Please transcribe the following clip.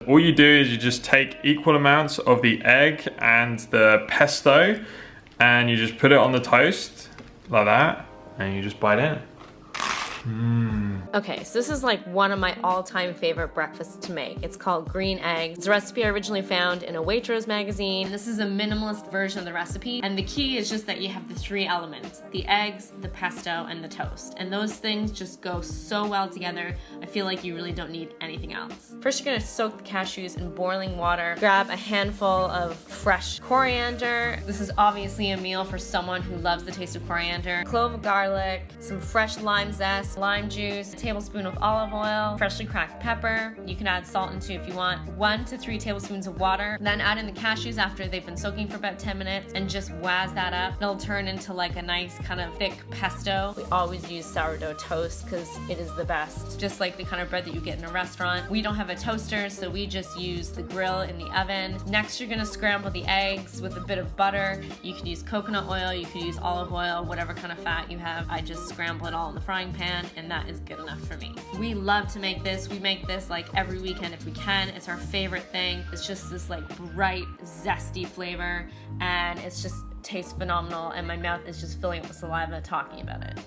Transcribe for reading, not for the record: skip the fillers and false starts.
All you do is you just take equal amounts of the egg and the pesto and you just put it on the toast like that and you just bite in. Okay, so this is like one of my all-time favorite breakfasts to make. It's called green eggs. It's a recipe I originally found in a Waitrose magazine. This is a minimalist version of the recipe, and the key is just that you have the three elements: the eggs, the pesto, and the toast. And those things just go so well together. I feel like you really don't need anything else. First, you're gonna soak the cashews in boiling water. Grab a handful of fresh coriander. This is obviously a meal for someone who loves the taste of coriander. Clove of garlic, some fresh lime zest, lime juice, a tablespoon of olive oil, freshly cracked pepper. You can add salt into if you want. 1 to 3 tablespoons of water. Then add in the cashews after they've been soaking for about 10 minutes and just wazz that up. It'll turn into like a nice kind of thick pesto. We always use sourdough toast because it is the best. Just like the kind of bread that you get in a restaurant. We don't have a toaster, so we just use the grill in the oven. Next, you're gonna scramble the eggs with a bit of butter. You can use coconut oil, you can use olive oil, whatever kind of fat you have. I just scramble it all in the frying pan, and that is good enough for me. We love to make this. We make this like every weekend if we can. It's our favorite thing. It's just this like bright, zesty flavor, and it's just tastes phenomenal, and my mouth is just filling up with saliva talking about it.